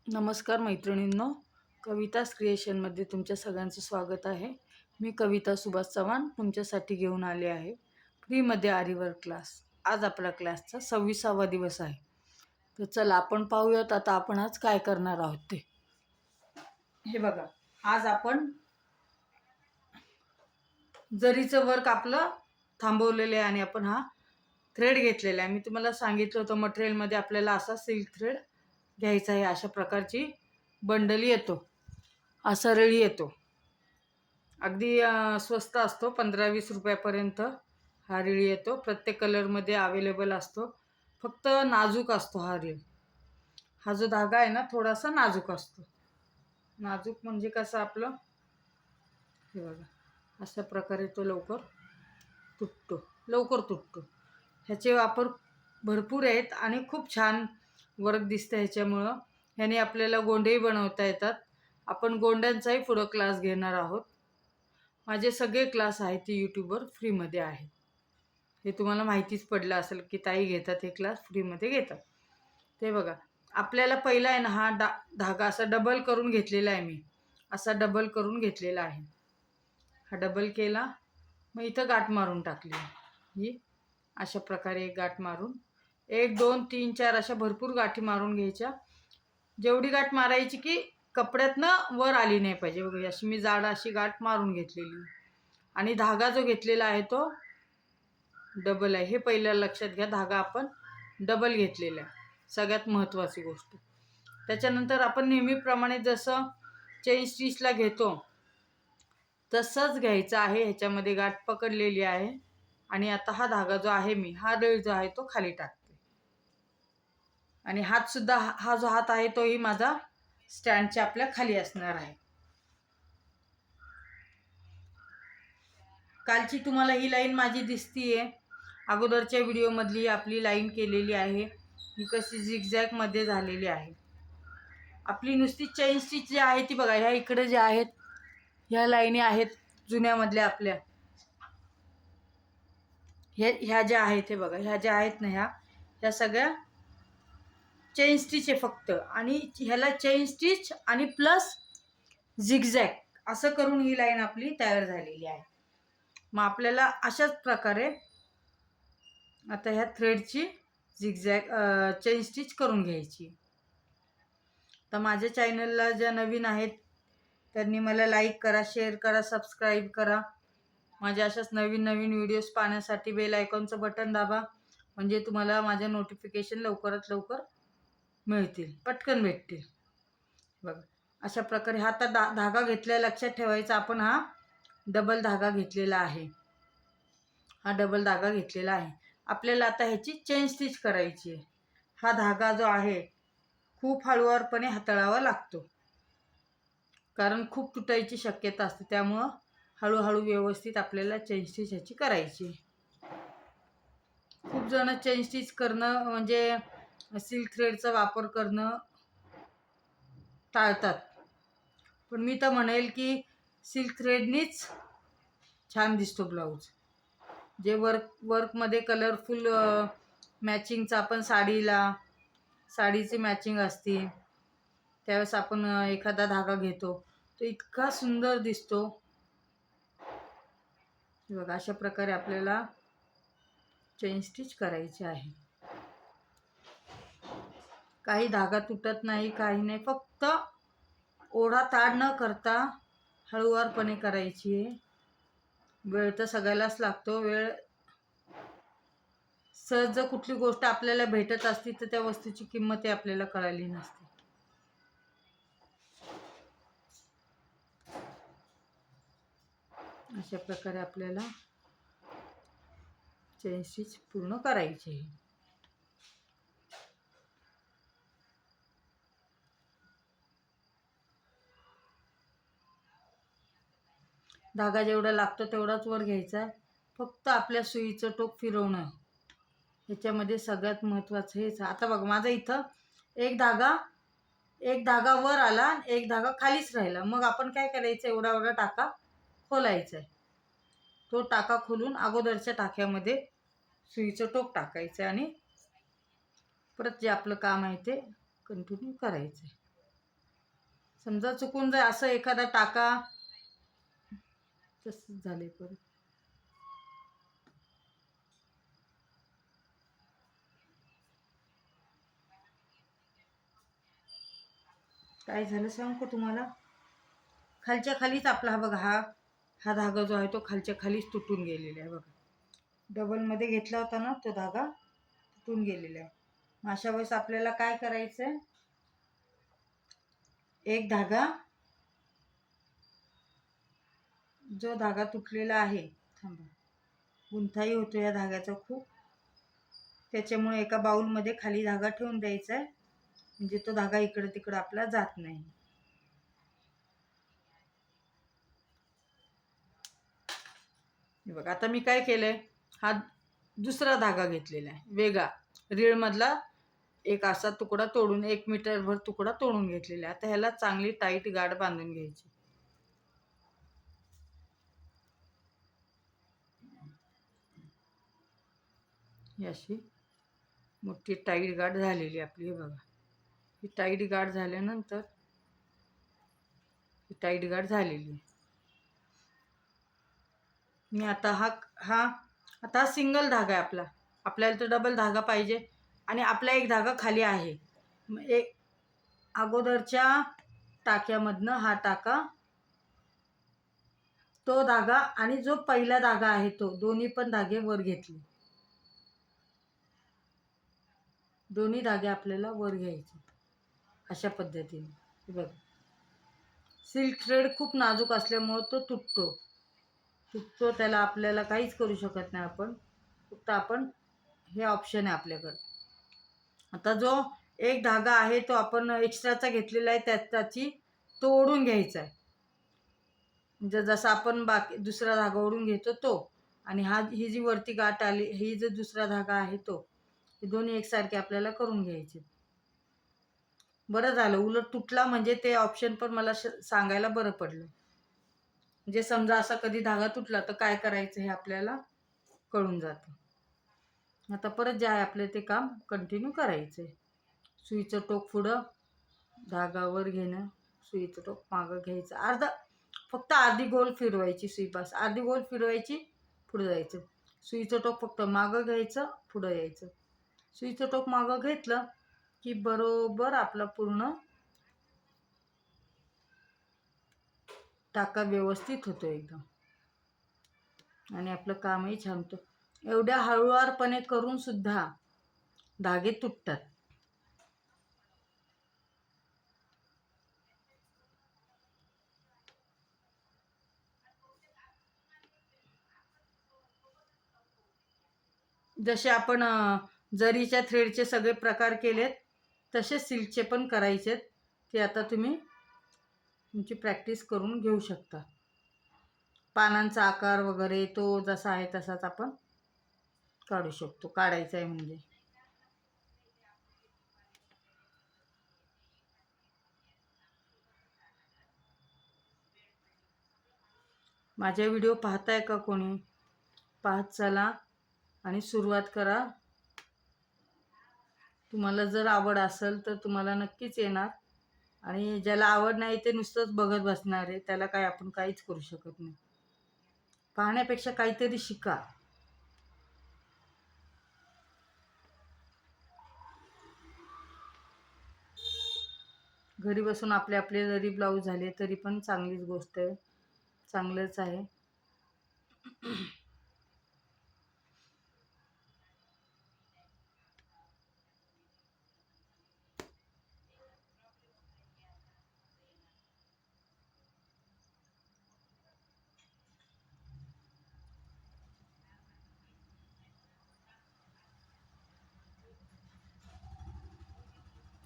नमस्कार मैत्रिणींनो, कवितास क्रिएशनमध्ये तुमच्या सगळ्यांचं स्वागत आहे. मी कविता सुभाष चव्हाण तुमच्यासाठी घेऊन आले आहे फ्रीमध्ये आरीवर्क क्लास. आज आपला क्लासचा 26वा दिवस आहे. तर चला आपण पाहूयात आता आपण आज काय करणार आहोत ते. हे बघा, आज आपण जरीचं वर्क आपलं थांबवलेलं आहे आणि आपण हा थ्रेड घेतलेला आहे. मी तुम्हाला सांगितलं होतं मटेरियलमध्ये आपल्याला असा सिल्क थ्रेड घ्यायचा आहे. अशा प्रकारची बंडली येतो, असा रळी येतो. अगदी स्वस्त असतो, 15-20 रुपयापर्यंत हा रिळ येतो. प्रत्येक कलरमध्ये अवेलेबल असतो. फक्त नाजूक असतो हा रिळ. हा जो धागा आहे ना थोडासा नाजूक असतो. नाजूक म्हणजे कसं आपलं हे बघा, अशा प्रकारे तो लवकर तुटतो. ह्याचे वापर भरपूर आहेत आणि खूप छान वर्क दिसतं ह्याच्यामुळं. ह्याने आपल्याला गोंडेही बनवता येतात. आपण गोंड्यांचाही पुढं क्लास घेणार आहोत. माझे सगळे क्लास आहेत ते यूट्यूबवर फ्रीमध्ये आहेत. हे तुम्हाला माहितीच पडलं असेल की ताई घेतात हे क्लास, फ्रीमध्ये घेतात. ते बघा, आपल्याला पहिला आहे ना हा धागा असा डबल करून घेतलेला आहे. मी असा डबल करून घेतलेला आहे. हा डबल केला, मग इथं गाठ मारून टाकली. ही अशा प्रकारे एक गाठ मारून 1 2 3 4 अशा भरपूर गाठी मारून घ्यायच्या. जेवढी गाठ मारायची की कपड्यातनं वर आली नाही पाहिजे. बघा, अशी मी जाड अशी गाठ मारून घेतलेली. आणि धागा जो घेतलेला आहे तो डबल आहे. हे पहिलं लक्षात घ्या, धागा आपण डबल घेतलेला आहे, सगळ्यात महत्त्वाची गोष्ट. त्याच्यानंतर आपण नेहमीप्रमाणे जसं चेन स्टिचला घेतो तसंच घ्यायचं आहे. ह्याच्यामध्ये गाठ पकडलेली आहे आणि आता हा धागा जो आहे मी हा रिळ जो आहे तो खाली टाकते. आणि हात सुद्धा हा जो हात आहे तोही माझा स्टँडच्या आपल्या खाली असणार आहे. कालची तुम्हाला ही लाईन माझी दिसतीये, अगोदरच्या व्हिडिओमधली आपली लाईन केलेली आहे. ही कशी झिगझॅगमध्ये झालेली आहे. आपली नुसती चेन स्टिच जी आहे ती बघा, ह्या इकडे ज्या आहेत ह्या लाईनी आहेत जुन्यामधल्या आपल्या, ह्या ज्या आहेत हे बघा, ह्या ज्या आहेत ना ह्या सगळ्या चेन स्टिच आहे फक्त. आणि ह्याला चेन स्टिच आणि प्लस झिगझॅग असं करून ही लाईन आपली तयार झालेली आहे. मग आपल्याला अशाच प्रकारे आता ह्या थ्रेडची झिगझॅग चेन स्टिच करून घ्यायची. तर माझ्या चॅनलला ज्या नवीन आहेत त्यांनी मला लाईक करा, शेअर करा, सबस्क्राईब करा. माझ्या अशाच नवीन नवीन व्हिडिओज पाहण्यासाठी बेल आयकॉनचं बटन दाबा, म्हणजे तुम्हाला माझ्या नोटिफिकेशन लवकरात लवकर मिळतील, पटकन भेटतील. बघा, अशा प्रकारे हा आता धागा घेतल्या लक्षात ठेवायचा, आपण हा डबल धागा घेतलेला आहे. हा डबल धागा घेतलेला आहे. आपल्याला आता ह्याची चेन स्टिच करायची आहे. हा धागा जो आहे खूप हळूवारपणे हाताळावा लागतो, कारण खूप तुटायची शक्यता असते. त्यामुळं हळूहळू व्यवस्थित आपल्याला चेन स्टिच ह्याची करायची. खूप जण चेन स्टिच करणं म्हणजे सिल्क थ्रेडचा वापर करणं टाळतात, पण मी तर म्हणेल की सिल्क थ्रेडनीच छान दिसतो ब्लाऊज. जे वर्कमध्ये कलरफुल मॅचिंगचं आपण साडीची मॅचिंग असते त्यावेळेस आपण एखादा धागा घेतो तो इतका सुंदर दिसतो. बघा, अशा प्रकारे आपल्याला चेन स्टिच करायची आहे. काही धागा तुटत नाही, काही नाही, फक्त ओढा ताड न करता हळूवारपणे करायची आहे. वेळ तर सगळ्यालाच लागतो. वेळ सहज जर कुठली गोष्ट आपल्याला भेटत असती तर त्या वस्तूची किंमतही आपल्याला कळाली नसते. अशा प्रकारे आपल्याला चेन स्टिच पूर्ण करायची आहे. धागा जेवढा लागतो तेवढाच वर घ्यायचा आहे. फक्त आपल्या सुईचं टोक फिरवणं ह्याच्यामध्ये सगळ्यात महत्त्वाचं हेच. आता बघा, माझा इथं एक धागा वर आला आणि एक धागा खालीच राहिला. मग आपण काय करायचं, एवढा टाका खोलायचा आहे. तो टाका खोलून अगोदरच्या टाक्यामध्ये सुईचं टोक टाकायचं आणि परत जे आपलं काम आहे ते कंटिन्यू करायचं आहे. समजा चुकून जर असं एखादा टाका, तसंच झाले परत. काय झालं सांगू का तुम्हाला, खालच्या खालीच आपला हा बघा, हा धागा जो आहे तो खालच्या खालीच तुटून गेलेला आहे बघा. डबलमध्ये घेतला होता ना तो धागा, तुटून गेलेला आहे. मग अशा वेळेस आपल्याला काय करायचं आहे, एक धागा, जो धागा तुटलेला आहे, थांबा, गुंथाई होतो या धाग्याचा खूप, त्याच्यामुळे एका बाउलमध्ये खाली धागा ठेवून द्यायचा आहे, म्हणजे तो धागा इकडे तिकडे आपला जात नाही. बघा आता मी काय केलंय, हा दुसरा धागा घेतलेला आहे वेगळा, रीळमधला एक असा तुकडा तोडून, 1 मीटरभर तुकडा तोडून घेतलेला आहे. आता ह्याला चांगली टाईट गाठ बांधून घ्यायची. ही अशी मोठी टाईट गाठ झालेली आपली, बघा. ही टाईट गाठ झाल्यानंतर, ही टाईट गाठ झालेली आहे. मी आता आता सिंगल धागा आहे आपला, आपल्याला तर डबल धागा पाहिजे, आणि आपला एक धागा खाली आहे. एक अगोदरच्या टाक्यामधनं हा टाका, तो धागा आणि जो पहिला धागा आहे तो, दोन्ही पण धागे वर घेतले. दोन्ही धागे आपल्याला वर घ्यायचे अशा पद्धतीने. बघ, सिल्क थ्रेड खूप नाजूक असल्यामुळे तो तुटतो, त्याला आपल्याला काहीच करू शकत नाही आपण, फक्त आपण, हे ऑप्शन आहे आपल्याकडे. आता जो एक धागा आहे तो आपण एक्स्ट्राचा घेतलेला आहे, त्याची तो ओढून घ्यायचा आहे, म्हणजे जसं आपण बाकी दुसरा धागा ओढून घेतो तो, आणि ही जी वरती गाठ आली, ही जो दुसरा धागा आहे तो, हे दोन्ही एकसारखे आपल्याला करून घ्यायचे. बरं झालं उलट तुटला, म्हणजे ते ऑप्शन पण मला सांगायला बरं पडलं, म्हणजे समजा असा कधी धागा तुटला तर काय करायचं हे आपल्याला कळून जातं. आता परत जे आहे आपलं ते काम कंटिन्यू करायचं आहे. सुईचं टोक पुढं, धागावर घेणं, सुईचं टोक मागं घ्यायचं, फक्त अर्धी गोल फिरवायची सुई, बस अर्धी गोल फिरवायची, पुढं जायचं. सुईचं टोक फक्त मागं घ्यायचं, पुढं यायचं. सुईचं टोक मागं घेतलं की बरोबर आपला पूर्ण टाका व्यवस्थित होतो एकदम, आणि आपलं कामही छान होतं. एवढ्या हळुवारपणे करून सुद्धा धागे तुटतात. जसे आपण जरीच्या थ्रेडचे सगळे प्रकार केलेत, तसे सिल्कचे पण करायचेत. ते आता तुम्ही तुमची प्रॅक्टिस करून घेऊ शकता. पानांचा आकार वगैरे तो जसा आहे तसाच आपण काढू शकतो, काढायचा आहे म्हणजे. माझे व्हिडिओ पाहताय का कोणी? पाहत चला आणि सुरुवात करा. तुम्हाला जर आवड असेल तर तुम्हाला नक्कीच येणार, आणि ज्याला आवड नाही ते नुसतंच बघत बसणार आहे, त्याला काय आपण काहीच करू शकत नाही. पाहण्यापेक्षा काहीतरी शिका. घरी बसून आपले आपले जरी ब्लाऊज झाले तरी पण चांगलीच गोष्ट आहे, चांगलंच आहे.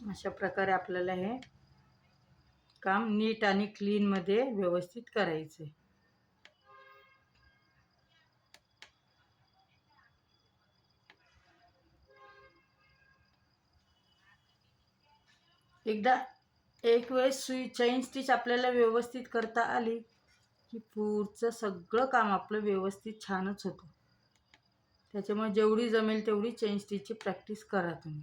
अशा प्रकारे आपल्याला हे काम नीट आणि क्लीनमध्ये व्यवस्थित करायचं आहे. एकदा एक वेळेस सुई चैन स्टिच आपल्याला व्यवस्थित करता आली की पुढचं सगळं काम आपलं व्यवस्थित छानच होतं. त्याच्यामुळे जेवढी जमेल तेवढी चैन स्टिचची प्रॅक्टिस करा तुम्ही.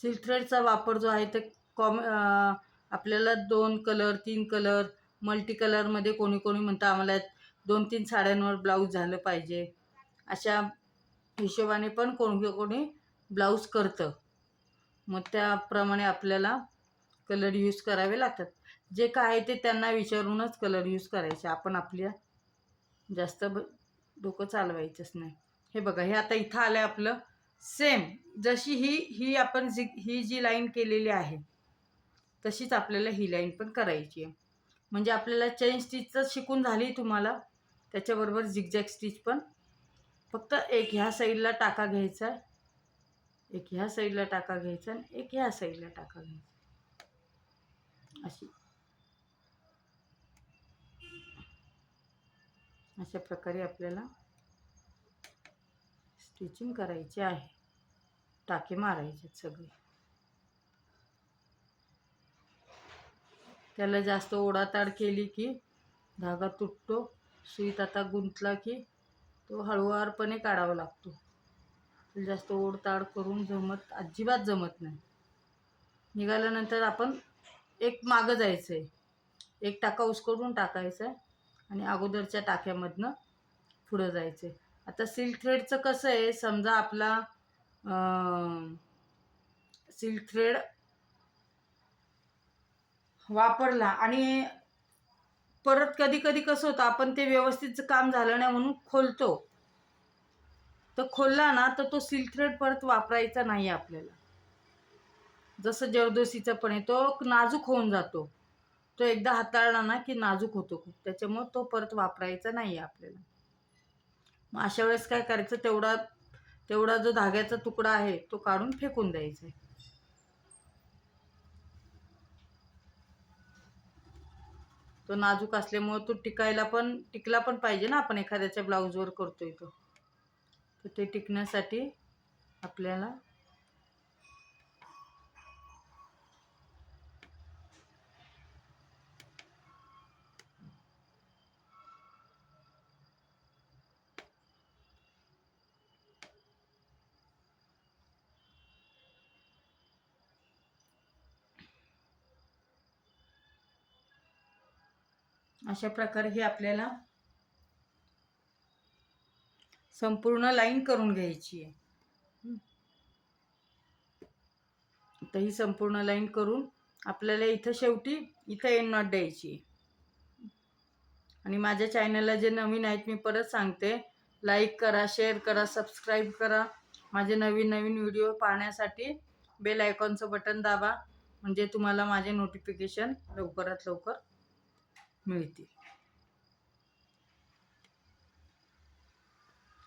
सिल्क थ्रेडचा वापर जो आहे ते आपल्याला 2 कलर 3 कलर मल्टी कलरमध्ये कोणी कोणी म्हणतं आम्हाला 2-3 साड्यांवर ब्लाऊज झालं पाहिजे, अशा हिशोबाने पण कोणी कोणी ब्लाऊज करतं. मग त्याप्रमाणे आपल्याला कलर यूज करावे लागतात. जे काय आहे ते त्यांना विचारूनच कलर यूज करायचे. आपण आपल्या जास्त डोकं चालवायचंच नाही. हे बघा, हे आता इथं आलं आपलं सेम जशी ही आपण ही जी लाईन केलेली आहे तशीच आपल्याला ही लाईन पण करायची आहे. म्हणजे आपल्याला चेन स्टिचचं शिकून झाली तुम्हाला. त्याच्याबरोबर झिगझॅग स्टिच पण. फक्त एक ह्या साईडला टाका घ्यायचा, एक ह्या साईडला टाका घ्यायचा आणि एक ह्या साईडला टाका घ्यायचा. अशा प्रकारे आपल्याला स्टिचिंग करायची आहे. टाके मारायचे सगळे. त्याला जास्त ओढाताड केली की धागा तुटतो. शीत आता गुंतला की तो हळूवारपणे काढावा लागतो. जास्त ओढताड करून अजिबात जमत नाही. निघाल्यानंतर आपण एक मागं जायचं आहे, एक टाका उचकडून टाकायचा आहे आणि अगोदरच्या टाक्यामधनं पुढं जायचं आहे. आता सिल्क थ्रेडचं कसं आहे, समजा आपला सिल्क थ्रेड वापरला आणि परत कधी कधी कसं होतं, आपण ते व्यवस्थित काम झालं नाही म्हणून खोलतो, तर खोलला ना तर तो सिल्क थ्रेड परत वापरायचा नाही आपल्याला. जसं जरदोसीचा पण आहे, तो नाजूक होऊन जातो. तो एकदा हाताळला ना की नाजूक होतो खूप, त्याच्यामुळे तो परत वापरायचा नाही आपल्याला. मग अशा वेळेस काय करायचं, तेवढा जो धाग्याचा तुकडा आहे तो काढून फेकून द्यायचा आहे. तो नाजूक असल्यामुळे तो टिकला पण पाहिजे ना, आपण एखाद्याच्या ब्लाऊजवर करतोय तो. तर ते टिकण्यासाठी आपल्याला अशा प्रकारे हे आपल्याला संपूर्ण लाईन करून घ्यायची आहे. तर ही संपूर्ण लाईन करून आपल्याला इथं शेवटी इथं एंड नॉट द्यायची. आणि माझ्या चॅनलला जे नवीन आहेत मी परत सांगते, लाईक करा, शेअर करा, सबस्क्राईब करा. माझे नवीन नवीन व्हिडिओ पाहण्यासाठी बेल आयकॉनचं बटन दाबा, म्हणजे तुम्हाला माझे नोटिफिकेशन लवकरात लवकर मिळतील.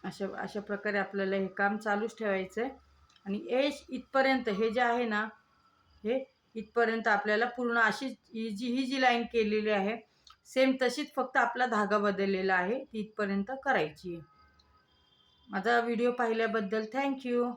अशा प्रकारे आपल्याला हे काम चालूच ठेवायचं आहे. आणि इथपर्यंत हे जे आहे ना, हे इथपर्यंत आपल्याला पूर्ण अशी ही जी लाईन केलेली आहे सेम तशीच, फक्त आपला धागा बदललेला आहे, ती इथपर्यंत करायची आहे. माझा व्हिडिओ पाहिल्याबद्दल थँक्यू.